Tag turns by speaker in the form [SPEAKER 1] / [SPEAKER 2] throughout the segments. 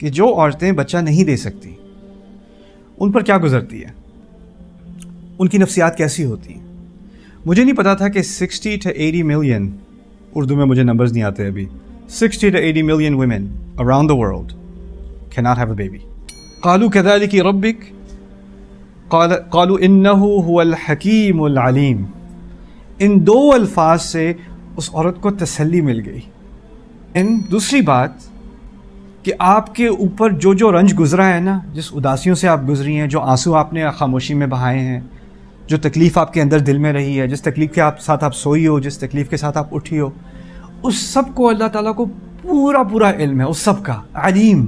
[SPEAKER 1] کہ جو عورتیں بچہ نہیں دے سکتی ان پر کیا گزرتی ہے، ان کی نفسیات کیسی ہوتی ہیں۔ مجھے نہیں پتا تھا کہ 60 to 80 million، اردو میں مجھے نمبرز نہیں آتے ابھی، 60 to 80 million women around the world cannot have a baby. قالوا كذلك ربك قالوا انه هو الحکیم العلیم۔ ان دو الفاظ سے اس عورت کو تسلی مل گئی۔ دوسری بات کہ آپ کے اوپر جو رنج گزرا ہے نا، جس اداسیوں سے آپ گزری ہیں، جو آنسو آپ نے خاموشی میں بہائے ہیں، جو تکلیف آپ کے اندر دل میں رہی ہے، جس تکلیف کے ساتھ آپ سوئی ہو، جس تکلیف کے ساتھ آپ اٹھی ہو، اس سب کو اللہ تعالیٰ کو پورا علم ہے، اس سب کا علیم۔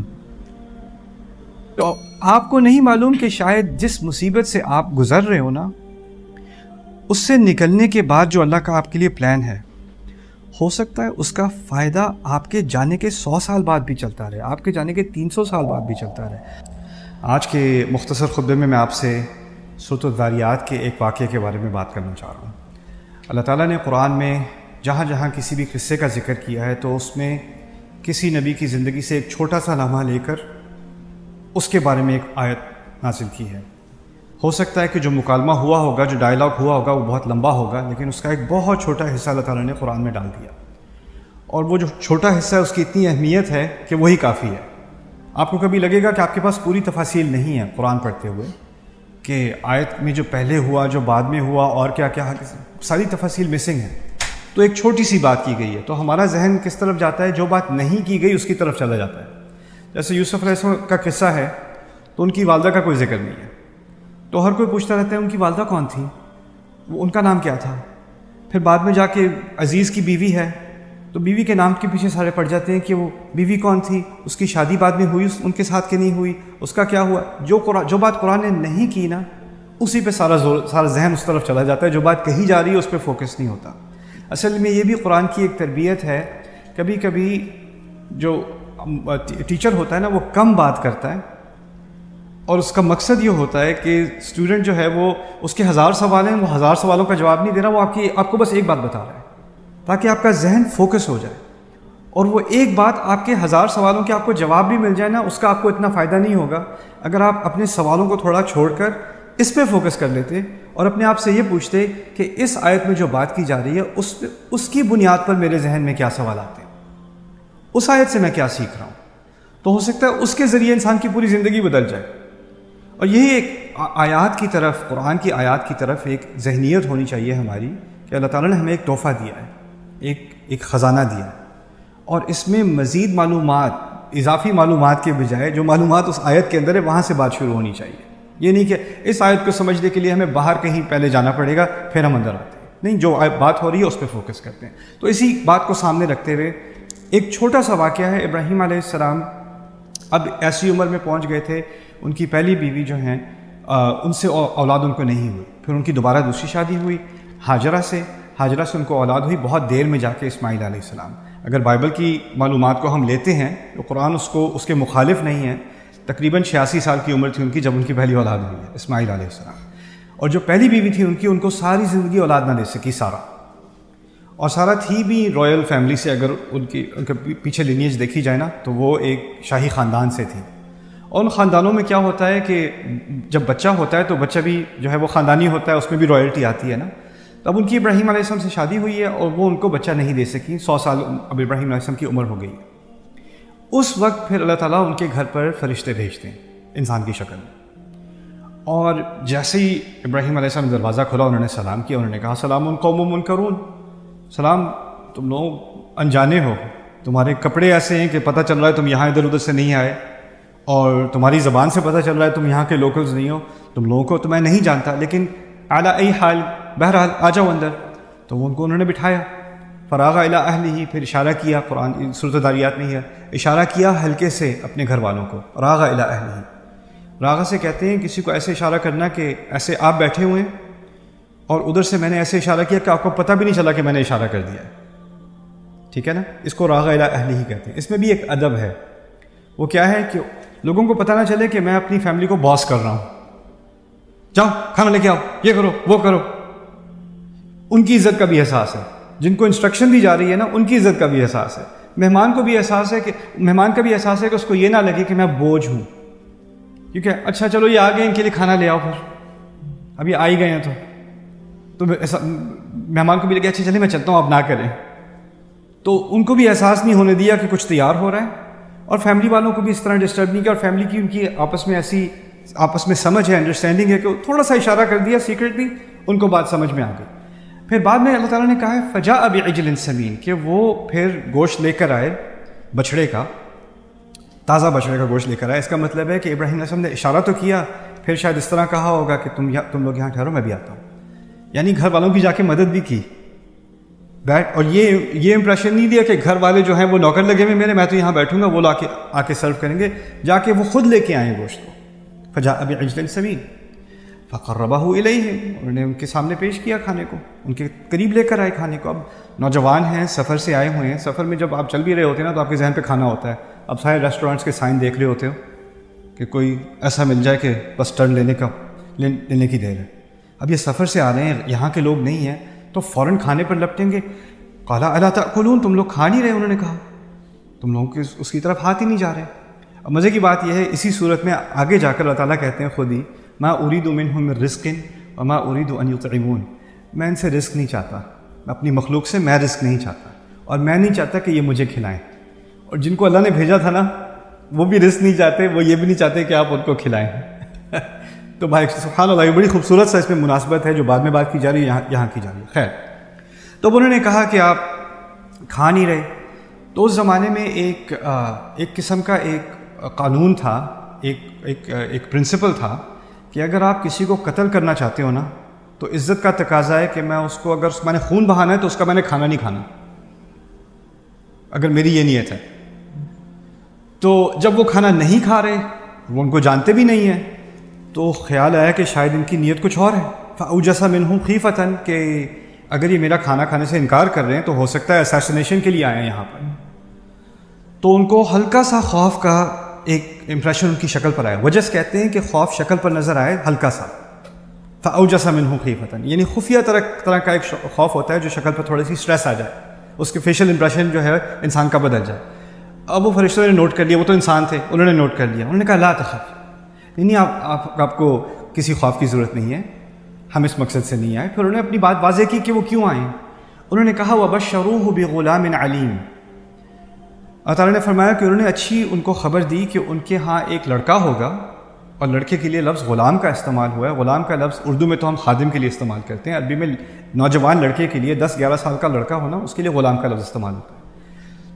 [SPEAKER 1] تو آپ کو نہیں معلوم کہ شاید جس مصیبت سے آپ گزر رہے ہو نا، اس سے نکلنے کے بعد جو اللہ کا آپ کے لیے پلان ہے، ہو سکتا ہے اس کا فائدہ آپ کے جانے کے 100 سال بعد بھی چلتا رہے، آپ کے جانے کے 300 سال بعد بھی چلتا رہے۔ آج کے مختصر خطبے میں آپ سے سورۃ الذاریات کے ایک واقعے کے بارے میں بات کرنا چاہ رہا ہوں۔ اللہ تعالیٰ نے قرآن میں جہاں جہاں کسی بھی قصے کا ذکر کیا ہے تو اس میں کسی نبی کی زندگی سے ایک چھوٹا سا لمحہ لے کر اس کے بارے میں ایک آیت نازل کی ہے۔ ہو سکتا ہے کہ جو مکالمہ ہوا ہوگا، جو ڈائلاگ ہوا ہوگا، وہ بہت لمبا ہوگا، لیکن اس کا ایک بہت چھوٹا حصہ اللہ تعالیٰ نے قرآن میں ڈال دیا، اور وہ جو چھوٹا حصہ ہے اس کی اتنی اہمیت ہے کہ وہی کافی ہے۔ آپ کو کبھی لگے گا کہ آپ کے پاس پوری تفاصیل نہیں ہے قرآن پڑھتے ہوئے، کہ آیت میں جو پہلے ہوا، جو بعد میں ہوا، اور کیا کیا ساری تفاصیل مسنگ ہے، تو ایک چھوٹی سی بات کی گئی ہے، تو ہمارا ذہن کس طرف جاتا ہے؟ جو بات نہیں کی گئی اس کی طرف چلا جاتا ہے۔ جیسے یوسف علیہ السلام کا قصہ ہے تو ان کی والدہ کا کوئی ذکر نہیں ہے، تو ہر کوئی پوچھتا رہتا ہے ان کی والدہ کون تھی، وہ ان کا نام کیا تھا؟ پھر بعد میں جا کے عزیز کی بیوی ہے تو بیوی کے نام کے پیچھے سارے پڑ جاتے ہیں کہ وہ بیوی کون تھی، اس کی شادی بعد میں ہوئی ان کے ساتھ کہ نہیں ہوئی، اس کا کیا ہوا۔ جو بات قرآن نے نہیں کی نا، اسی پہ سارا ذہن اس طرف چلا جاتا ہے، جو بات کہی جا رہی ہے اس پہ فوکس نہیں ہوتا۔ اصل میں یہ بھی قرآن کی ایک تربیت ہے۔ کبھی کبھی جو ٹیچر ہوتا ہے نا، وہ کم بات کرتا ہے، اور اس کا مقصد یہ ہوتا ہے کہ اسٹوڈنٹ جو ہے وہ اس کے 1000 سوال ہیں، وہ 1000 سوالوں کا جواب نہیں دے رہا، وہ آپ کو بس ایک بات بتا رہا ہے تاکہ آپ کا ذہن فوکس ہو جائے، اور وہ ایک بات آپ کے 1000 سوالوں کے آپ کو جواب بھی مل جائے نا، اس کا آپ کو اتنا فائدہ نہیں ہوگا اگر آپ اپنے سوالوں کو تھوڑا چھوڑ کر اس پہ فوکس کر لیتے اور اپنے آپ سے یہ پوچھتے کہ اس آیت میں جو بات کی جا رہی ہے اس کی بنیاد پر میرے ذہن میں کیا سوال آتے ہیں، اس آیت سے میں کیا سیکھ رہا ہوں، تو ہو سکتا ہے اس کے ذریعے انسان کی پوری زندگی بدل جائے۔ اور یہی ایک آیات کی طرف، قرآن کی آیات کی طرف ایک ذہنیت ہونی چاہیے ہماری، کہ اللہ تعالیٰ نے ہمیں ایک تحفہ دیا ہے، ایک خزانہ دیا ہے، اور اس میں مزید معلومات، اضافی معلومات کے بجائے جو معلومات اس آیت کے اندر ہے وہاں سے بات شروع ہونی چاہیے۔ یہ نہیں کہ اس آیت کو سمجھنے کے لیے ہمیں باہر کہیں پہلے جانا پڑے گا پھر ہم اندر آتے ہیں، نہیں، جو بات ہو رہی ہے اس پہ فوکس کرتے ہیں۔ تو اسی بات کو سامنے رکھتے ہوئے ایک چھوٹا سا واقعہ ہے۔ ابراہیم علیہ السلام اب ایسی عمر میں پہنچ گئے تھے، ان کی پہلی بیوی جو ہیں ان سے اولاد ان کو نہیں ہوئی، پھر ان کی دوبارہ دوسری شادی ہوئی ہاجرہ سے ان کو اولاد ہوئی، بہت دیر میں جا کے اسماعیل علیہ السلام۔ اگر بائبل کی معلومات کو ہم لیتے ہیں تو قرآن اس کے مخالف نہیں ہے۔ تقریباً 86 سال کی عمر تھی ان کی جب ان کی پہلی اولاد ہوئی ہے، اسماعیل علیہ السلام۔ اور جو پہلی بیوی تھی ان کو ساری زندگی اولاد نہ دے سکی، سارا، اور سارا تھی بھی رائل فیملی سے، اگر ان کے پیچھے لینیج دیکھی جائے نا تو وہ ایک شاہی خاندان سے تھی۔ اور ان خاندانوں میں کیا ہوتا ہے کہ جب بچہ ہوتا ہے تو بچہ بھی جو ہے وہ خاندانی ہوتا ہے، اس میں بھی رائلٹی آتی ہے نا۔ اب ان کی ابراہیم علیہ السلام سے شادی ہوئی ہے اور وہ ان کو بچہ نہیں دے سکی، 100 سال اب ابراہیم علیہ السلام کی عمر ہو گئی ہے۔ اس وقت پھر اللہ تعالیٰ ان کے گھر پر فرشتے بھیجتے ہیں انسان کی شکل میں، اور جیسے ہی ابراہیم علیہ السلام نے دروازہ کھولا، انہوں نے سلام کیا، انہوں نے کہا سلام قوم منکرون، سلام، تم لوگ انجانے ہو، تمہارے کپڑے ایسے ہیں کہ پتہ چل رہا ہے تم یہاں ادھر ادھر سے نہیں آئے، اور تمہاری زبان سے پتہ چل رہا ہے تم یہاں کے لوکلز نہیں ہو، تم لوگوں کو تو میں نہیں جانتا، لیکن اعلیٰ ای حال، بہرحال آ جاؤ اندر۔ تو وہ انہوں نے بٹھایا، فراغ الی اہلہ، پھر اشارہ کیا، قرآن سورۃ الذاریات میں ہے، اشارہ کیا ہلکے سے اپنے گھر والوں کو، راغ الی اہلہ۔ راغ سے کہتے ہیں کسی کو ایسے اشارہ کرنا کہ ایسے آپ بیٹھے ہوئے ہیں اور ادھر سے میں نے ایسے اشارہ کیا کہ آپ کو پتہ بھی نہیں چلا کہ میں نے اشارہ کر دیا ہے، ٹھیک ہے نا، اس کو راغ الی اہلہ ہی کہتے ہیں۔ اس میں بھی ایک ادب ہے، وہ کیا ہے کہ لوگوں کو پتہ نہ چلے کہ میں اپنی فیملی کو باس کر رہا ہوں، جاؤ کھانا لے کے آؤ، یہ کرو وہ کرو۔ ان کی عزت کا بھی احساس ہے، جن کو انسٹرکشن دی جا رہی ہے نا، ان کی عزت کا بھی احساس ہے مہمان کو بھی احساس ہے کہ اس کو یہ نہ لگے کہ میں بوجھ ہوں، کیونکہ اچھا چلو یہ آ گئے، ان کے لیے کھانا لے آؤ، پھر اب یہ آ ہی گئے ہیں تو مہمان کو بھی لگے اچھا چلے میں چلتا ہوں، آپ نہ کریں. تو ان کو بھی احساس نہیں ہونے دیا کہ کچھ تیار ہو رہا ہے، اور فیملی والوں کو بھی اس طرح ڈسٹرب نہیں کیا، اور فیملی کی ان کی آپس میں سمجھ ہے، انڈرسٹینڈنگ ہے کہ تھوڑا سا اشارہ کر دیا سیکریٹلی، ان کو بات سمجھ میں آ گئی. پھر بعد میں اللہ تعالیٰ نے کہا ہے فجاء بعجل سمین، کہ وہ پھر گوشت لے کر آئے، بچڑے کا، تازہ بچڑے کا گوشت لے کر آئے. اس کا مطلب ہے کہ ابراہیم علیہ السلام نے اشارہ تو کیا، پھر شاید اس طرح کہا ہوگا کہ تم لوگ یہاں ٹھہرو، میں بھی آتا ہوں. یعنی گھر والوں کی جا کے مدد بھی کی، اور یہ امپریشن نہیں دیا کہ گھر والے جو ہیں وہ نوکر لگے ہوئے میرے، میں تو یہاں بیٹھوں گا، وہ آ کے سرو کریں گے. جا کے وہ خود لے کے آئیں گوشت کو. فجاء بعجل سمین فقربہ الیہم، انہوں نے ان کے سامنے پیش کیا کھانے کو، ان کے قریب لے کر آئے کھانے کو. اب نوجوان ہیں، سفر سے آئے ہوئے ہیں، سفر میں جب آپ چل بھی رہے ہوتے ہیں نا تو آپ کے ذہن پہ کھانا ہوتا ہے. اب سارے ریسٹورینٹس کے سائن دیکھ رہے ہوتے ہو کہ کوئی ایسا مل جائے کہ بس ٹرن لینے کی دیر ہے. اب یہ سفر سے آ رہے ہیں، یہاں کے لوگ نہیں ہیں، تو فوراً کھانے پر لپٹیں گے. قال الا تاکلون، تم لوگ کھا نہیں رہے، انہوں نے کہا تم لوگوں کے اس کی طرف ہاتھ ہی نہیں جا رہے. اب مزے کی بات یہ ہے، اسی صورت میں آگے جا کر اللہ تعالیٰ کہتے ہیں خود ہی ما اريد منهم من رزق وما اريد ان يطعمون، میں ان سے رزق نہیں چاہتا، اپنی مخلوق سے میں رزق نہیں چاہتا، اور میں نہیں چاہتا کہ یہ مجھے کھلائیں. اور جن کو اللہ نے بھیجا تھا نا وہ بھی رزق نہیں چاہتے، وہ یہ بھی نہیں چاہتے کہ آپ ان کو کھلائیں. تو بھائی سبحان اللہ، یہ بڑی خوبصورت سا اس میں مناسبت ہے جو بعد میں بات کی جا رہی ہے، یہاں کی جا رہی ہے. خیر، تو انہوں نے کہا کہ آپ کھا نہیں رہے. تو اس زمانے میں ایک قسم کا ایک قانون تھا، ایک پرنسپل تھا کہ اگر آپ کسی کو قتل کرنا چاہتے ہو نا تو عزت کا تقاضا ہے کہ میں اس کو، اگر میں نے خون بہانا ہے تو اس کا میں نے کھانا نہیں کھانا، اگر میری یہ نیت ہے. تو جب وہ کھانا نہیں کھا رہے، وہ ان کو جانتے بھی نہیں ہیں، تو خیال آیا کہ شاید ان کی نیت کچھ اور ہے. فأوجس منهم خیفتاً، کہ اگر یہ میرا کھانا کھانے سے انکار کر رہے ہیں تو ہو سکتا ہے اسیسینیشن کے لیے آئے ہیں یہاں پر. تو ان کو ہلکا سا خوف کا ایک امپریشن ان کی شکل پر آیا. وجس کہتے ہیں کہ خوف شکل پر نظر آئے ہلکا سا. فأوجس منهم خیفتاً، یعنی خفیہ طرح کا ایک خوف ہوتا ہے جو شکل پر تھوڑی سی سٹریس آ جائے، اس کے فیشل امپریشن جو ہے انسان کا بدل جائے. اب وہ فرشتوں نے نوٹ کر لیا، وہ تو انسان تھے، انہوں نے نوٹ کر لیا. انہوں نے کہا لا تخف، نہیں آپ کو کسی خوف کی ضرورت نہیں ہے، ہم اس مقصد سے نہیں آئے. پھر انہوں نے اپنی بات واضح کی کہ وہ کیوں آئے. انہوں نے کہا وَبَشَّرُوهُ بِغُلَامٍ عَلِيمٍ، اللہ تعالیٰ نے فرمایا کہ انہوں نے اچھی ان کو خبر دی کہ ان کے ہاں ایک لڑکا ہوگا، اور لڑکے کے لیے لفظ غلام کا استعمال ہوا ہے. غلام کا لفظ اردو میں تو ہم خادم کے لیے استعمال کرتے ہیں، عربی میں نوجوان لڑکے کے لیے 10-11 سال کا لڑکا ہونا، اس کے لیے غلام کا لفظ استعمال ہوتا ہے.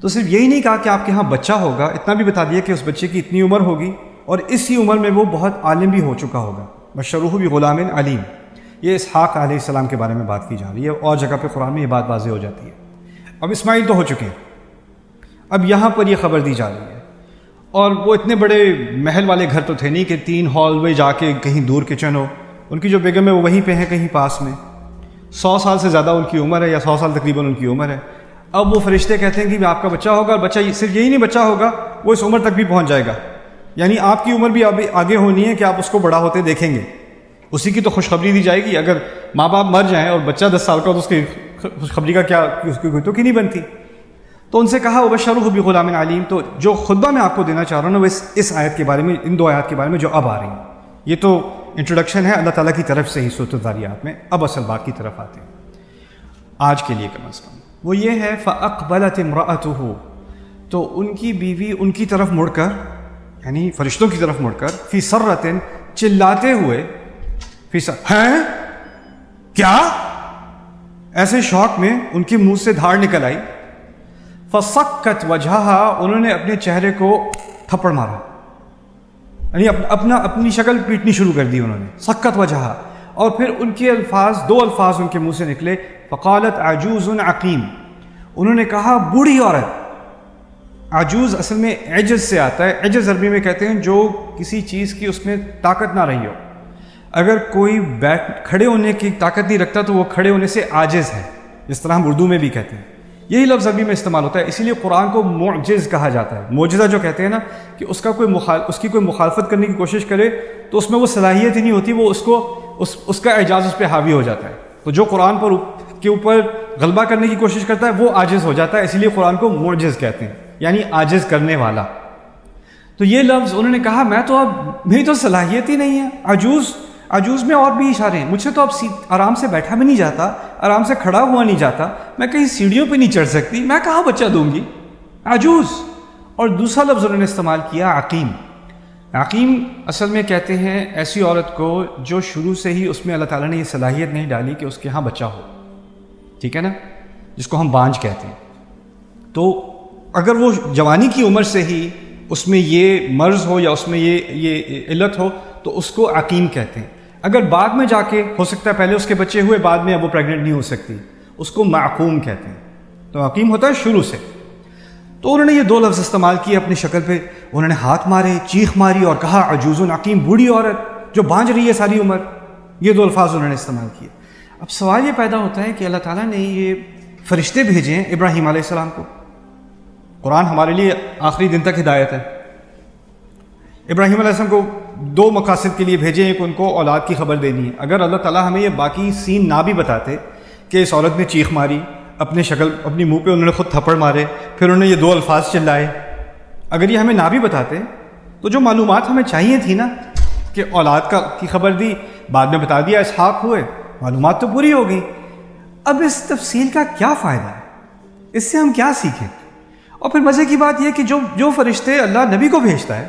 [SPEAKER 1] تو صرف یہی نہیں کہا کہ آپ کے ہاں بچہ ہوگا، اتنا بھی بتا دیا کہ اس بچے کی اتنی عمر ہوگی اور اسی عمر میں وہ بہت عالم بھی ہو چکا ہوگا. بشروہ بغلام علیم، یہ اسحاق علیہ السلام کے بارے میں بات کی جا رہی ہے، اور جگہ پہ قرآن میں یہ بات واضح ہو جاتی ہے. اب اسماعیل تو ہو چکے ہیں، اب یہاں پر یہ خبر دی جا رہی ہے. اور وہ اتنے بڑے محل والے گھر تو تھے نہیں کہ 3 ہال وے جا کے کہیں دور کچن ہو. ان کی جو بیگم ہے وہ وہیں پہ ہیں کہیں پاس میں. 100 سال سے زیادہ ان کی عمر ہے، یا 100 سال تقریباً ان کی عمر ہے. اب وہ فرشتے کہتے ہیں کہ آپ کا بچہ ہوگا، اور بچہ صرف یہی نہیں بچہ ہوگا، وہ اس عمر تک بھی پہنچ جائے گا. یعنی آپ کی عمر بھی آگے ہونی ہے کہ آپ اس کو بڑا ہوتے دیکھیں گے. اسی کی تو خوشخبری دی جائے گی. اگر ماں باپ مر جائیں اور بچہ 10 سال کا تو اس کی خوشخبری کا کیا، اس کی کوئی تو کی نہیں بنتی. تو ان سے کہا وبشروہ بغلام علیم. تو جو خطبہ میں آپ کو دینا چاہ رہا ہوں نا وہ اس آیت کے بارے میں، ان 2 آیات کے بارے میں جو اب آ رہی ہیں. یہ تو انٹروڈکشن ہے اللہ تعالیٰ کی طرف سے ہی سورۃ الذاریات میں. اب اصل بات کی طرف آتے ہیں آج کے لیے کم از کم. وہ یہ ہے فأقبلت امرأته، تو ان کی بیوی ان کی طرف مڑ کر، یعنی فرشتوں کی طرف مڑ کر، فی سرۃ، چلاتے ہوئے، ہیں کیا، ایسے شوق میں ان کے منہ سے دھاڑ نکل آئی. فسکت وجہها، انہوں نے اپنے چہرے کو تھپڑ مارا، یعنی اپنی شکل پیٹنی شروع کر دی انہوں نے. سکت وجہها، اور پھر ان کے الفاظ، 2 الفاظ ان کے منہ سے نکلے. فقالت عجوز عقیم، انہوں نے کہا بوڑھی عورت. عجوز اصل میں عجز سے آتا ہے. عجز عربی میں کہتے ہیں جو کسی چیز کی اس میں طاقت نہ رہی ہو. اگر کوئی کھڑے ہونے کی طاقت نہیں رکھتا تو وہ کھڑے ہونے سے عاجز ہے، جس طرح ہم اردو میں بھی کہتے ہیں. یہی لفظ عربی میں استعمال ہوتا ہے. اسی لیے قرآن کو معجز کہا جاتا ہے. معجزہ جو کہتے ہیں نا کہ اس کی کوئی مخالفت کرنے کی کوشش کرے تو اس میں وہ صلاحیت ہی نہیں ہوتی، وہ اس کا اعجاز اس پہ حاوی ہو جاتا ہے. تو جو قرآن کے اوپر غلبہ کرنے کی کوشش کرتا ہے وہ عاجز ہو جاتا ہے، اسی لیے قرآن کو معجز کہتے ہیں، یعنی عاجز کرنے والا۔ تو یہ لفظ انہوں نے کہا میں تو اب میری تو صلاحیت ہی نہیں ہے، عجوز میں اور بھی اشارے ہیں، مجھ سے تو اب آرام سے بیٹھا بھی نہیں جاتا، آرام سے کھڑا ہوا نہیں جاتا، میں کہیں سیڑھیوں پہ نہیں چڑھ سکتی، میں کہاں بچہ دوں گی، عجوز۔ اور دوسرا لفظ انہوں نے استعمال کیا عقیم۔ عقیم اصل میں کہتے ہیں ایسی عورت کو جو شروع سے ہی اس میں اللہ تعالیٰ نے یہ صلاحیت نہیں ڈالی کہ اس کے ہاں بچہ ہو، ٹھیک ہے نا، جس کو ہم بانجھ کہتے ہیں۔ تو اگر وہ جوانی کی عمر سے ہی اس میں یہ مرض ہو یا اس میں یہ علت ہو تو اس کو عقیم کہتے ہیں۔ اگر بعد میں جا کے ہو سکتا ہے پہلے اس کے بچے ہوئے بعد میں اب وہ پریگننٹ نہیں ہو سکتی، اس کو معقوم کہتے ہیں۔ تو عقیم ہوتا ہے شروع سے۔ تو انہوں نے یہ دو لفظ استعمال کیے اپنی شکل پہ، انہوں نے ہاتھ مارے، چیخ ماری اور کہا عجوز عقیم، بوڑھی عورت جو بانجھ رہی ہے ساری عمر۔ یہ دو الفاظ انہوں نے استعمال کیے۔ اب سوال یہ پیدا ہوتا ہے کہ اللہ تعالیٰ نے یہ فرشتے بھیجے ہیں ابراہیم علیہ السلام کو، قرآن ہمارے لیے آخری دن تک ہدایت ہے، ابراہیم علیہ السلام کو دو مقاصد کے لیے بھیجے، ایک ان کو اولاد کی خبر دینی ہے۔ اگر اللہ تعالیٰ ہمیں یہ باقی سین نہ بھی بتاتے کہ اس عورت نے چیخ ماری، اپنی منہ پہ انہوں نے خود تھپڑ مارے، پھر انہوں نے یہ دو الفاظ چلائے، اگر یہ ہمیں نہ بھی بتاتے تو جو معلومات ہمیں چاہیے تھی نا کہ اولاد کی خبر دی، بعد میں بتا دیا اسحاق ہوئے، معلومات تو پوری ہو گئی۔ اب اس تفصیل کا کیا فائدہ ہے؟ اس سے ہم کیا سیکھیں؟ اور پھر مزے کی بات یہ کہ جو فرشتے اللہ نبی کو بھیجتا ہے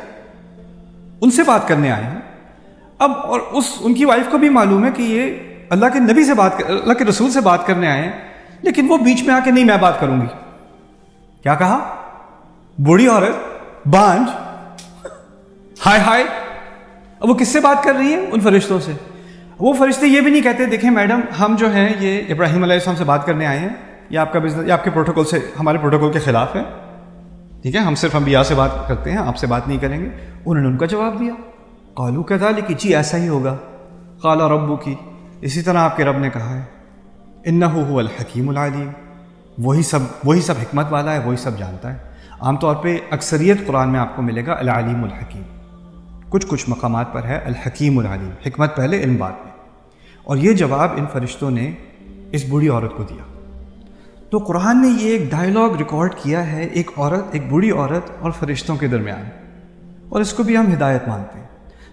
[SPEAKER 1] ان سے بات کرنے آئے ہیں اب، اور ان کی وائف کو بھی معلوم ہے کہ یہ اللہ کے نبی سے اللہ کے رسول سے بات کرنے آئے ہیں، لیکن وہ بیچ میں آ کے نہیں میں بات کروں گی۔ کیا کہا؟ بوڑھی عورت، بانجھ، ہائے ہائے۔ اب وہ کس سے بات کر رہی ہیں؟ ان فرشتوں سے۔ وہ فرشتے یہ بھی نہیں کہتے دیکھیں میڈم ہم جو ہیں یہ ابراہیم علیہ السلام سے بات کرنے آئے ہیں، یہ آپ کا بزنس، یہ آپ کے پروٹوکول سے، ہمارے پروٹوکول کے خلاف ہے، ٹھیک ہے، ہم صرف انبیاء سے بات کرتے ہیں، آپ سے بات نہیں کریں گے۔ انہوں نے ان کا جواب دیا، قالوا کذالک، جی ایسا ہی ہوگا، قال ربک، اسی طرح آپ کے رب نے کہا ہے، انہ هو الحکیم العلیم، وہی سب حکمت والا ہے، وہی سب جانتا ہے۔ عام طور پہ اکثریت قرآن میں آپ کو ملے گا العلیم الحکیم، کچھ مقامات پر ہے الحکیم العلیم، حکمت پہلے علم بعد میں۔ اور یہ جواب ان فرشتوں نے اس بوڑھی عورت کو دیا۔ تو قرآن نے یہ ایک ڈائیلاگ ریکارڈ کیا ہے، ایک بوڑھی عورت اور فرشتوں کے درمیان، اور اس کو بھی ہم ہدایت مانتے ہیں،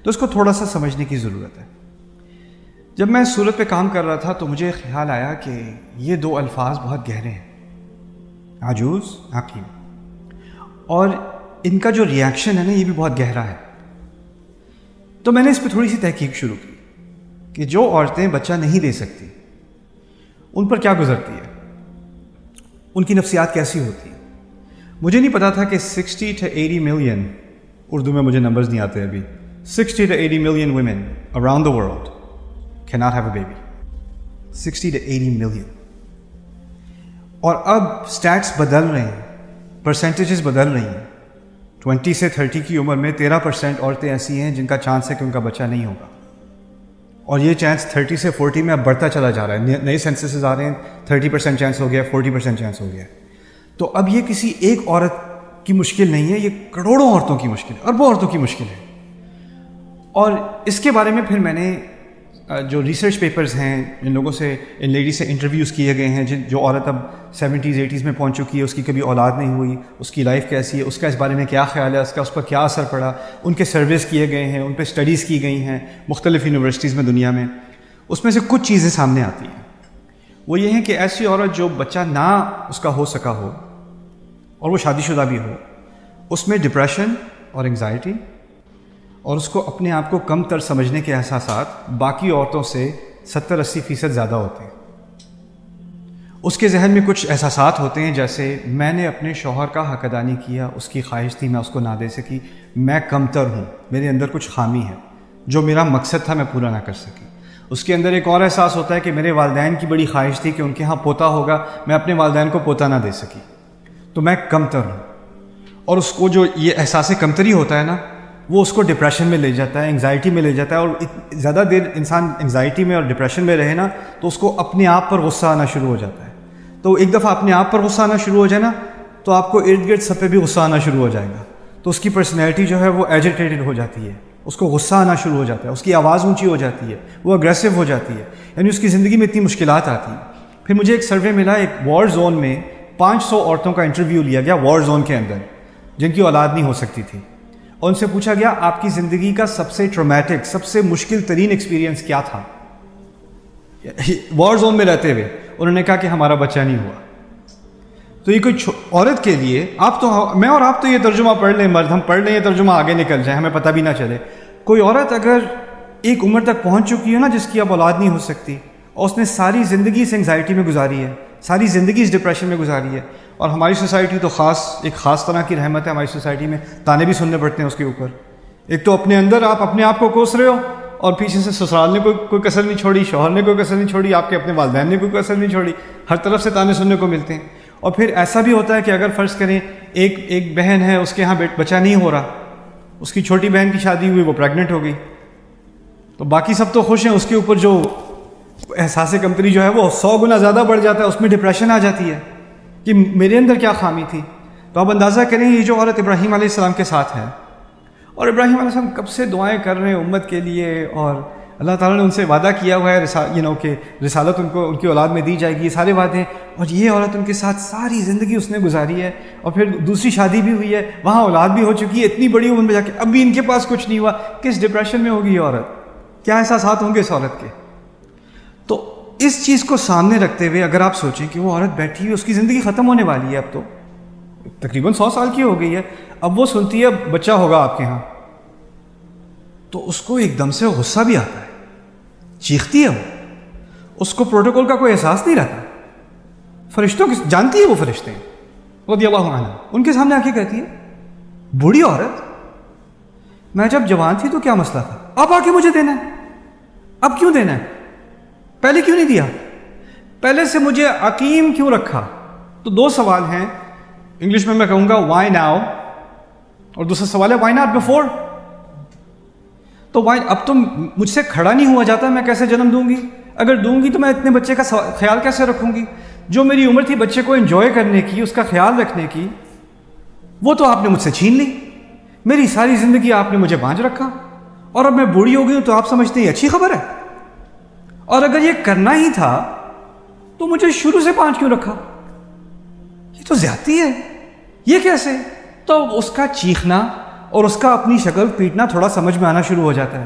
[SPEAKER 1] تو اس کو تھوڑا سا سمجھنے کی ضرورت ہے۔ جب میں اس صورت پہ کام کر رہا تھا تو مجھے خیال آیا کہ یہ دو الفاظ بہت گہرے ہیں، عجوز، عقیم، اور ان کا جو ریاکشن ہے نا یہ بھی بہت گہرا ہے۔ تو میں نے اس پہ تھوڑی سی تحقیق شروع کی کہ جو عورتیں بچہ نہیں دے سکتی ان پر کیا گزرتی ہے، ان کی نفسیات کیسی ہوتی ہیں۔ مجھے نہیں پتا تھا کہ 60 to 80 ملین، اردو میں مجھے نمبرز نہیں آتے ابھی، 60 to 80 million women around the world cannot have a baby. 60 to 80 million. اور اب سٹیٹس بدل رہے ہیں، پرسنٹیجز بدل رہی ہیں۔ 20 سے 30 کی عمر میں 13% عورتیں ایسی ہیں جن کا چانس ہے کہ ان کا بچہ نہیں ہوگا، اور یہ چانس 30 سے 40 میں اب بڑھتا چلا جا رہا ہے۔ نئے سینسسز آ رہے ہیں، 30% چانس ہو گیا، 40% چانس ہو گیا۔ تو اب یہ کسی ایک عورت کی مشکل نہیں ہے، یہ کروڑوں عورتوں کی مشکل ہے، اربوں عورتوں کی مشکل ہے۔ اور اس کے بارے میں پھر میں نے جو ریسرچ پیپرز ہیں، ان لوگوں سے، ان لیڈیز سے انٹرویوز کیے گئے ہیں جو عورت اب 70s 80s میں پہنچ چکی ہے، اس کی کبھی اولاد نہیں ہوئی، اس کی لائف کیسی ہے، اس کا اس بارے میں کیا خیال ہے، اس پر کیا اثر پڑا، ان کے سرویز کیے گئے ہیں، ان پہ اسٹڈیز کی گئی ہیں مختلف یونیورسٹیز میں دنیا میں۔ اس میں سے کچھ چیزیں سامنے آتی ہیں، وہ یہ ہیں کہ ایسی عورت جو بچہ نہ اس کا ہو سکا ہو اور وہ شادی شدہ بھی ہو، اس میں ڈپریشن اور انگزائٹی اور اس کو اپنے آپ کو کم تر سمجھنے کے احساسات باقی عورتوں سے 70-80% زیادہ ہوتے ہیں۔ اس کے ذہن میں کچھ احساسات ہوتے ہیں جیسے میں نے اپنے شوہر کا حق ادا نہیں کیا، اس کی خواہش تھی میں اس کو نہ دے سکی، میں کم تر ہوں، میرے اندر کچھ خامی ہے، جو میرا مقصد تھا میں پورا نہ کر سکی۔ اس کے اندر ایک اور احساس ہوتا ہے کہ میرے والدین کی بڑی خواہش تھی کہ ان کے ہاں پوتا ہوگا، میں اپنے والدین کو پوتا نہ دے سکی، تو میں کم تر ہوں۔ اور اس کو جو یہ احساس کمتری ہوتا ہے نا، وہ اس کو ڈپریشن میں لے جاتا ہے، انگزائٹی میں لے جاتا ہے، اور زیادہ دیر انسان انگزائٹی میں اور ڈپریشن میں رہے نا تو اس کو اپنے آپ پر غصہ آنا شروع ہو جاتا ہے۔ تو ایک دفعہ اپنے آپ پر غصہ آنا شروع ہو جائے نا تو آپ کو ارد گرد سب پہ بھی غصہ آنا شروع ہو جائے گا، تو اس کی پرسنالٹی جو ہے وہ ایجیٹیٹڈ ہو جاتی ہے، اس کو غصہ آنا شروع ہو جاتا ہے، اس کی آواز اونچی ہو جاتی ہے، وہ اگریسو ہو جاتی ہے، یعنی اس کی زندگی میں اتنی مشکلات آتی ہیں۔ پھر مجھے ایک سروے ملا، ایک وار زون میں 500 عورتوں کا انٹرویو لیا گیا وار زون کے اندر، جن کی اولاد نہیں ہو سکتی تھی، اور ان سے پوچھا گیا آپ کی زندگی کا سب سے ٹرامیٹک، سب سے مشکل ترین ایکسپیرینس کیا تھا وار زون میں رہتے ہوئے؟ انہوں نے کہا کہ ہمارا بچہ نہیں ہوا۔ تو یہ کوئی عورت کے لیے، آپ تو میں اور آپ تو یہ ترجمہ پڑھ لیں، مرد ہم پڑھ لیں یہ ترجمہ آگے نکل جائے، ہمیں پتہ بھی نہ چلے۔ کوئی عورت اگر ایک عمر تک پہنچ چکی ہے نا جس کی اب اولاد نہیں ہو سکتی، اور اس نے ساری زندگی اس انگزائٹی میں گزاری ہے، ساری زندگی اس ڈپریشن میں گزاری ہے، اور ہماری سوسائٹی تو ایک خاص طرح کی رحمت ہے ہماری سوسائٹی میں، تانے بھی سننے پڑتے ہیں اس کے اوپر۔ ایک تو اپنے اندر آپ اپنے آپ کو کوس رہے ہو، اور پیچھے سے سسرال نے کوئی کسر نہیں چھوڑی، شوہر نے کوئی کسر نہیں چھوڑی، آپ کے اپنے والدین نے کوئی کسر نہیں چھوڑی، ہر طرف سے تانے سننے کو ملتے ہیں۔ اور پھر ایسا بھی ہوتا ہے کہ اگر فرض کریں ایک بہن ہے، اس کے ہاں بچہ نہیں ہو رہا، اس کی چھوٹی بہن کی شادی ہوئی، وہ پریگننٹ ہو گئی، تو باقی سب تو خوش ہیں، اس کے اوپر جو احساس کمتری جو ہے وہ 100 گنا زیادہ بڑھ جاتا ہے، اس میں ڈپریشن آ جاتی ہے کہ میرے اندر کیا خامی تھی۔ تو آپ اندازہ کریں یہ جو عورت ابراہیم علیہ السلام کے ساتھ ہے، اور ابراہیم علیہ السلام کب سے دعائیں کر رہے ہیں امت کے لیے، اور اللہ تعالیٰ نے ان سے وعدہ کیا ہوا ہے کہ رسالت ان کی اولاد میں دی جائے گی، یہ سارے وعدے ہیں، اور یہ عورت ان کے ساتھ ساری زندگی اس نے گزاری ہے، اور پھر دوسری شادی بھی ہوئی ہے، وہاں اولاد بھی ہو چکی ہے، اتنی بڑی عمر میں جا کے اب بھی ان کے پاس کچھ نہیں ہوا، کس ڈپریشن میں ہوگی یہ عورت، کیا احساسات ہوں گے اس عورت کے۔ تو اس چیز کو سامنے رکھتے ہوئے اگر آپ سوچیں کہ وہ عورت بیٹھی ہوئی، اس کی زندگی ختم ہونے والی ہے، اب تو تقریباً 100 سال کی ہو گئی ہے، اب وہ سنتی ہے بچہ ہوگا آپ کے ہاں، تو اس کو ایک دم سے غصہ بھی آتا ہے، چیختی ہے وہ، اس کو پروٹوکول کا کوئی احساس نہیں رہتا، فرشتوں کی جانتی ہے وہ فرشتے رضی اللہ عنہ، ان کے سامنے آ کے کہتی ہے بوڑھی عورت میں جب جوان تھی تو کیا مسئلہ تھا، اب آ کے مجھے دینا ہے، اب کیوں دینا ہے، پہلے کیوں نہیں دیا، پہلے سے مجھے عقیم کیوں رکھا۔ تو دو سوال ہیں، انگلش میں کہوں گا وائی ناؤ، اور دوسرا سوال ہے وائی ناٹ بیفور۔ تو اب تو مجھ سے کھڑا نہیں ہوا جاتا، میں کیسے جنم دوں گی، اگر دوں گی تو میں اتنے بچے کا خیال کیسے رکھوں گی، جو میری عمر تھی بچے کو انجوائے کرنے کی، اس کا خیال رکھنے کی، وہ تو آپ نے مجھ سے چھین لی، میری ساری زندگی آپ نے مجھے بانجھ رکھا، اور اب میں بوڑھی ہو گئی ہوں تو آپ سمجھتے ہیں یہ اچھی خبر ہے، اور اگر یہ کرنا ہی تھا تو مجھے شروع سے بانجھ کیوں رکھا، یہ تو زیادتی ہے، یہ کیسے۔ تو اس کا چیخنا اور اس کا اپنی شکل پیٹنا تھوڑا سمجھ میں آنا شروع ہو جاتا ہے،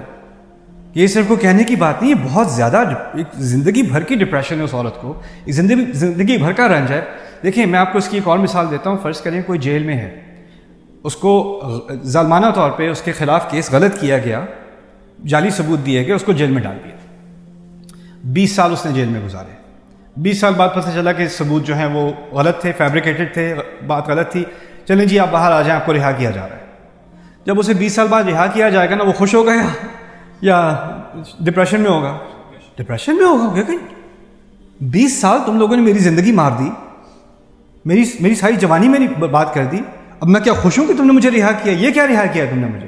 [SPEAKER 1] یہ صرف کوئی کہنے کی بات نہیں، یہ بہت زیادہ ایک زندگی بھر کی ڈپریشن ہے اس عورت کو، ایک زندگی بھر کا رنج ہے۔ دیکھیں میں آپ کو اس کی ایک اور مثال دیتا ہوں، فرض کریں کوئی جیل میں ہے، اس کو ظالمانہ طور پہ اس کے خلاف کیس غلط کیا گیا، جعلی ثبوت دیے گئے، اس کو جیل میں ڈال دیا، 20 سال اس نے جیل میں گزارے، 20 سال بعد پتہ چلا کہ ثبوت جو ہیں وہ غلط تھے، فیبریکیٹڈ تھے، بات غلط تھی، چلیں جی آپ باہر آ جائیں، آپ کو رہا کیا جا رہا ہے۔ جب اسے 20 سال بعد رہا کیا جائے گا نا، وہ خوش ہوگا یا ڈپریشن میں ہوگا؟ ڈپریشن میں ہوگا کہ 20 سال تم لوگوں نے میری زندگی مار دی، میری ساری جوانی میں بات کر دی، اب میں کیا خوش ہوں کہ تم نے مجھے رہا کیا، یہ کیا رہا کیا تم نے مجھے،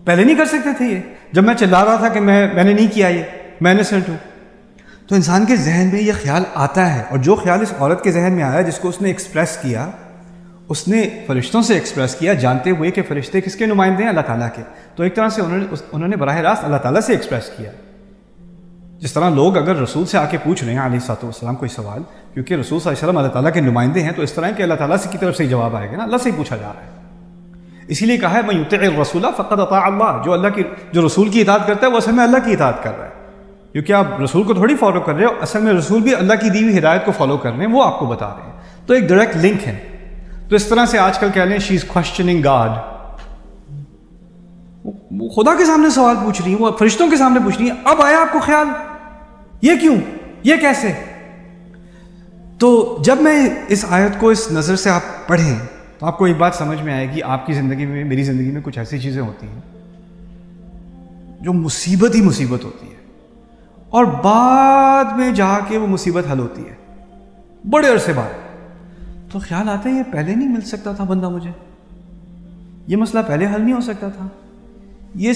[SPEAKER 1] پہلے نہیں کر سکتے تھے یہ، جب میں چلا رہا تھا کہ میں نے نہیں کیا، یہ میں انسنٹ ہوں۔ تو انسان کے ذہن میں یہ خیال آتا ہے، اور جو خیال اس عورت کے ذہن میں آیا جس کو اس نے ایکسپریس کیا، اس نے فرشتوں سے ایکسپریس کیا، جانتے ہوئے کہ فرشتے کس کے نمائندے ہیں، اللہ تعالیٰ کے، تو ایک طرح سے انہوں نے براہ راست اللہ تعالیٰ سے ایکسپریس کیا۔ جس طرح لوگ اگر رسول سے آ کے پوچھ رہے ہیں علیہ الصلوۃ والسلام کوئی سوال، کیونکہ رسول صلی اللہ علیہ وسلم اللہ تعالیٰ کے نمائندے ہیں، تو اس طرح کہ اللہ تعالیٰ سے کی طرف سے جواب آئے گا نا، اللہ سے ہی پوچھا جا رہا ہے، اسی لیے کہا ہے من یطع الرسول فقد اطاع اللہ، جو رسول کی اطاعت کرتا ہے وہ اصل میں اللہ کی اطاعت کر رہا ہے، کیونکہ آپ رسول کو تھوڑی فالو کر رہے ہو، اصل میں رسول بھی اللہ کی دی ہوئی ہدایت کو فالو کر رہے ہیں، وہ آپ کو بتا رہے ہیں، تو ایک ڈائریکٹ لنک ہے۔ تو اس طرح سے آج کل کہہ لیں شی از کوسچننگ گاڈ، وہ خدا کے سامنے سوال پوچھ رہی ہیں، وہ فرشتوں کے سامنے پوچھ رہی ہیں، اب آیا آپ کو خیال، یہ کیوں، یہ کیسے۔ تو جب میں اس آیت کو اس نظر سے آپ پڑھیں تو آپ کو ایک بات سمجھ میں آئے گی، آپ کی زندگی میں، میری زندگی میں کچھ ایسی چیزیں ہوتی ہیں جو مصیبت ہی مصیبت ہوتی ہے، اور بعد میں جا کے وہ مصیبت حل ہوتی ہے بڑے عرصے بعد، تو خیال آتا ہے یہ پہلے نہیں مل سکتا تھا بندہ مجھے، یہ مسئلہ پہلے حل نہیں ہو سکتا تھا، یہ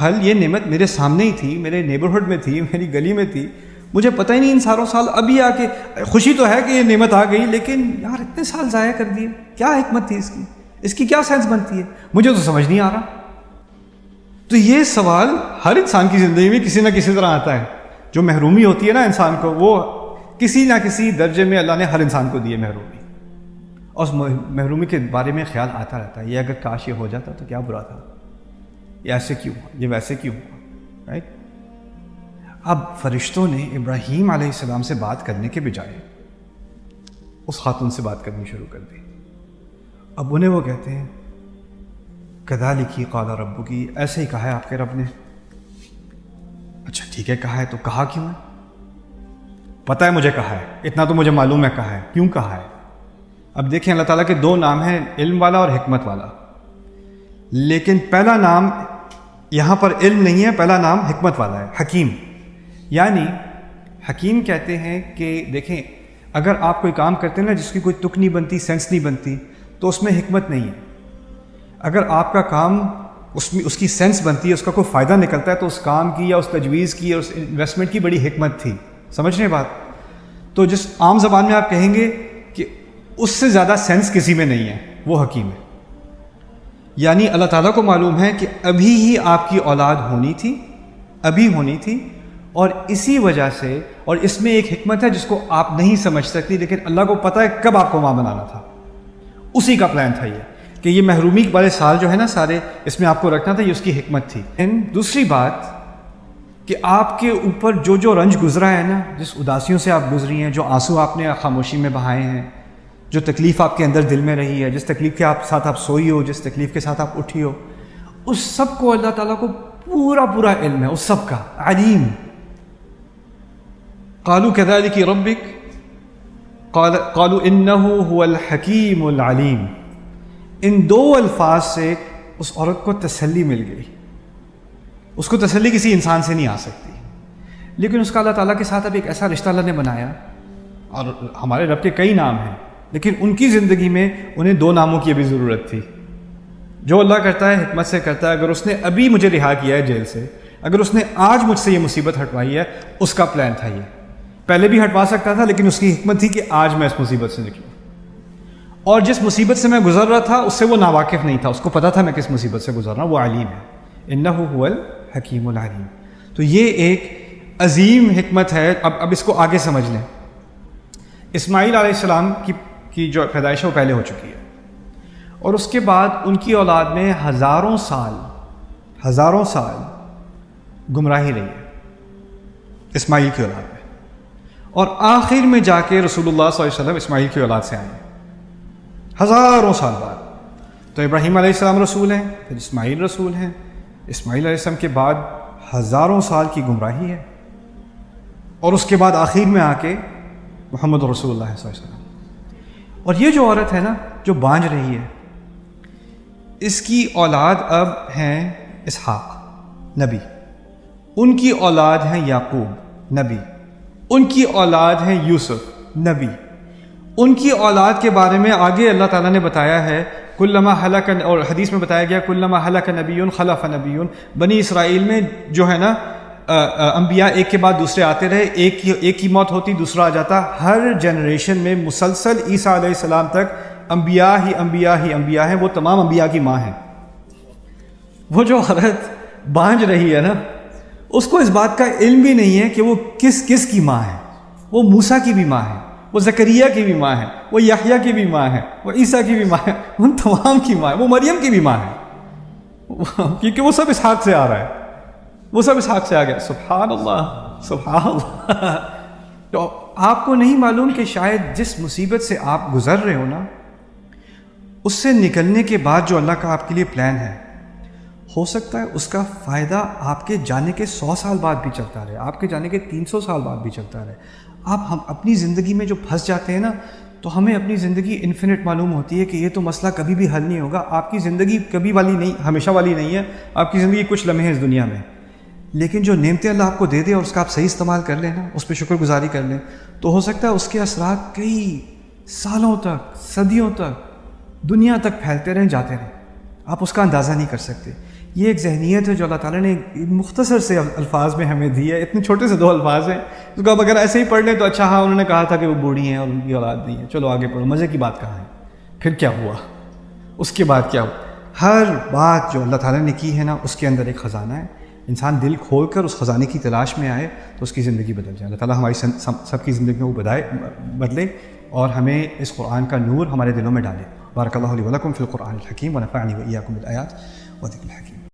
[SPEAKER 1] حل، یہ نعمت میرے سامنے ہی تھی، میرے نیبرہڈ میں تھی، میری گلی میں تھی، مجھے پتہ ہی نہیں ان ساروں سال، ابھی آ کے خوشی تو ہے کہ یہ نعمت آ گئی، لیکن یار اتنے سال ضائع کر دیے، کیا حکمت تھی اس کی کیا سینس بنتی ہے، مجھے تو سمجھ نہیں آ رہا۔ تو یہ سوال ہر انسان کی زندگی میں کسی نہ کسی طرح آتا ہے، جو محرومی ہوتی ہے نا انسان کو، وہ کسی نہ کسی درجے میں اللہ نے ہر انسان کو دی ہے محرومی، اور اس محرومی کے بارے میں خیال آتا رہتا ہے، یہ اگر کاش یہ ہو جاتا تو کیا برا تھا، یہ ایسے کیوں ہوا، یہ ویسے کیوں ہوا، رائٹ؟ اب فرشتوں نے ابراہیم علیہ السلام سے بات کرنے کے بجائے اس خاتون سے بات کرنی شروع کر دی۔ اب انہیں وہ کہتے ہیں کذالک قال ربک، ایسے ہی کہا ہے آپ کے رب نے۔ اچھا ٹھیک ہے، کہا ہے تو کہا کیوں ہے؟ پتہ ہے مجھے کہا ہے، اتنا تو مجھے معلوم ہے کہا ہے، کیوں کہا ہے؟ اب دیکھیں اللہ تعالیٰ کے دو نام ہیں، علم والا اور حکمت والا، لیکن پہلا نام یہاں پر علم نہیں ہے، پہلا نام حکمت والا ہے، حکیم۔ یعنی حکیم کہتے ہیں کہ دیکھیں اگر آپ کوئی کام کرتے ہیں نا جس کی کوئی تک نہیں بنتی، سینس نہیں بنتی، تو اس میں حکمت نہیں ہے۔ اگر آپ کا کام اس کی سینس بنتی ہے، اس کا کوئی فائدہ نکلتا ہے، تو اس کام کی یا اس تجویز کی یا اس انویسٹمنٹ کی بڑی حکمت تھی۔ سمجھ رہے بات؟ تو جس عام زبان میں آپ کہیں گے کہ اس سے زیادہ سینس کسی میں نہیں ہے، وہ حکیم ہے۔ یعنی اللہ تعالیٰ کو معلوم ہے کہ ابھی ہی آپ کی اولاد ہونی تھی، ابھی ہونی تھی، اور اسی وجہ سے، اور اس میں ایک حکمت ہے جس کو آپ نہیں سمجھ سکتی، لیکن اللہ کو پتہ ہے کب آپ کو ماں بنانا تھا، اسی کا پلان تھا یہ کہ یہ محرومی والے سال جو ہے نا سارے اس میں آپ کو رکھنا تھا، یہ اس کی حکمت تھی۔ دوسری بات کہ آپ کے اوپر جو رنج گزرا ہے نا، جس اداسیوں سے آپ گزری ہیں، جو آنسو آپ نے خاموشی میں بہائے ہیں، جو تکلیف آپ کے اندر دل میں رہی ہے، جس تکلیف کے ساتھ آپ سوئی ہو، جس تکلیف کے ساتھ آپ اٹھی ہو، اس سب کو اللہ تعالیٰ کو پورا علم ہے، اس سب کا علیم۔ قالوا كذلك ربك قالوا انه هو الحکیم العلیم۔ ان دو الفاظ سے اس عورت کو تسلی مل گئی، اس کو تسلی کسی انسان سے نہیں آ سکتی، لیکن اس کا اللہ تعالیٰ کے ساتھ اب ایک ایسا رشتہ اللہ نے بنایا، اور ہمارے رب کے کئی نام ہیں، لیکن ان کی زندگی میں انہیں دو ناموں کی ابھی ضرورت تھی۔ جو اللہ کرتا ہے حکمت سے کرتا ہے، اگر اس نے ابھی مجھے رہا کیا ہے جیل سے، اگر اس نے آج مجھ سے یہ مصیبت ہٹوائی ہے، اس کا پلان تھا۔ یہ پہلے بھی ہٹوا سکتا تھا، لیکن اس کی حکمت تھی کہ آج میں اس مصیبت سے نکلوں، اور جس مصیبت سے میں گزر رہا تھا اس سے وہ ناواقف نہیں تھا، اس کو پتا تھا میں کس مصیبت سے گزر رہا ہوں، وہ علیم ہے، انہ هو الحکیم العلیم۔ تو یہ ایک عظیم حکمت ہے۔ اب اس کو آگے سمجھ لیں۔ اسماعیل علیہ السلام کی جو پیدائش ہے وہ پہلے ہو چکی ہے، اور اس کے بعد ان کی اولاد میں ہزاروں سال گمراہی رہی ہے اسماعیل کی اولاد میں، اور آخر میں جا کے رسول اللہ صلی اللہ علیہ وسلم اسماعیل کی اولاد سے آئے ہیں، ہزاروں سال بعد۔ تو ابراہیم علیہ السلام رسول ہیں، پھر اسماعیل رسول ہیں، اسماعیل علیہ السلام کے بعد ہزاروں سال کی گمراہی ہے، اور اس کے بعد آخر میں آ کے محمد رسول اللہ صلی اللہ علیہ وسلم۔ اور یہ جو عورت ہے نا جو بانجھ رہی ہے، اس کی اولاد اب ہیں اسحاق نبی، ان کی اولاد ہیں یعقوب نبی، ان کی اولاد ہیں یوسف نبی، ان کی اولاد کے بارے میں آگے اللہ تعالیٰ نے بتایا ہے کلما ہلک، اور حدیث میں بتایا گیا کلما ہلک نبی خلف نبی۔ بنی اسرائیل میں جو ہے نا انبیاء ایک کے بعد دوسرے آتے رہے، ایک کی موت ہوتی دوسرا آ جاتا، ہر جنریشن میں مسلسل عیسیٰ علیہ السلام تک انبیاء ہیں، وہ تمام انبیاء کی ماں ہیں۔ وہ جو عورت بانجھ رہی ہے نا، اس کو اس بات کا علم بھی نہیں ہے کہ وہ کس کی ماں ہے۔ وہ موسیٰ کی بھی ماں ہے، وہ زکریا کی بھی ماں ہے، وہ یحییٰ کی بھی ماں ہے، وہ عیسیٰ کی بھی ماں ہے، ان تمام کی ماں ہے، وہ مریم کی بھی ماں ہے، کیونکہ وہ سب اسحاق سے آ رہا ہے، وہ سب اسحاق سے آ گیا۔ سبحان اللہ سبحان اللہ۔ تو آپ کو نہیں معلوم کہ شاید جس مصیبت سے آپ گزر رہے ہو نا، اس سے نکلنے کے بعد جو اللہ کا آپ کے لیے پلان ہے، ہو سکتا ہے اس کا فائدہ آپ کے جانے کے 100 سال بعد بھی چلتا رہے، آپ کے جانے کے 300 سال بعد بھی چلتا رہے۔ ہم اپنی زندگی میں جو پھنس جاتے ہیں نا، تو ہمیں اپنی زندگی انفینٹ معلوم ہوتی ہے کہ یہ تو مسئلہ کبھی بھی حل نہیں ہوگا۔ آپ کی زندگی کبھی والی نہیں، ہمیشہ والی نہیں ہے، آپ کی زندگی کچھ لمحے اس دنیا میں، لیکن جو نعمتیں اللہ آپ کو دے دے اور اس کا آپ صحیح استعمال کر لیں نا، اس پہ شکر گزاری کر لیں، تو ہو سکتا ہے اس کے اثرات کئی سالوں تک، صدیوں تک، دنیا تک پھیلتے رہیں، جاتے رہیں، آپ اس کا اندازہ نہیں کر سکتے۔ یہ ایک ذہنیت ہے جو اللہ تعالیٰ نے مختصر سے الفاظ میں ہمیں دی ہے، اتنے چھوٹے سے 2 الفاظ ہیں، اس کو آپ اگر ایسے ہی پڑھ لیں تو اچھا، ہاں انہوں نے کہا تھا کہ وہ بوڑھی ہیں اور ان کی اولاد نہیں ہے، چلو آگے پڑھو، مزے کی بات کہاں ہے، پھر کیا ہوا، اس کے بعد کیا ہوا۔ ہر بات جو اللہ تعالیٰ نے کی ہے نا، اس کے اندر ایک خزانہ ہے، انسان دل کھول کر اس خزانے کی تلاش میں آئے تو اس کی زندگی بدل جائے. اللہ تعالیٰ ہماری سب کی زندگی میں بدلے اور ہمیں اس قرآن کا نور ہمارے دلوں میں ڈالے. بارک اللہ لی و لکم فی القرآن الحکیم ونفعنی و ایاکم بالآیات و ذکر الحکیم.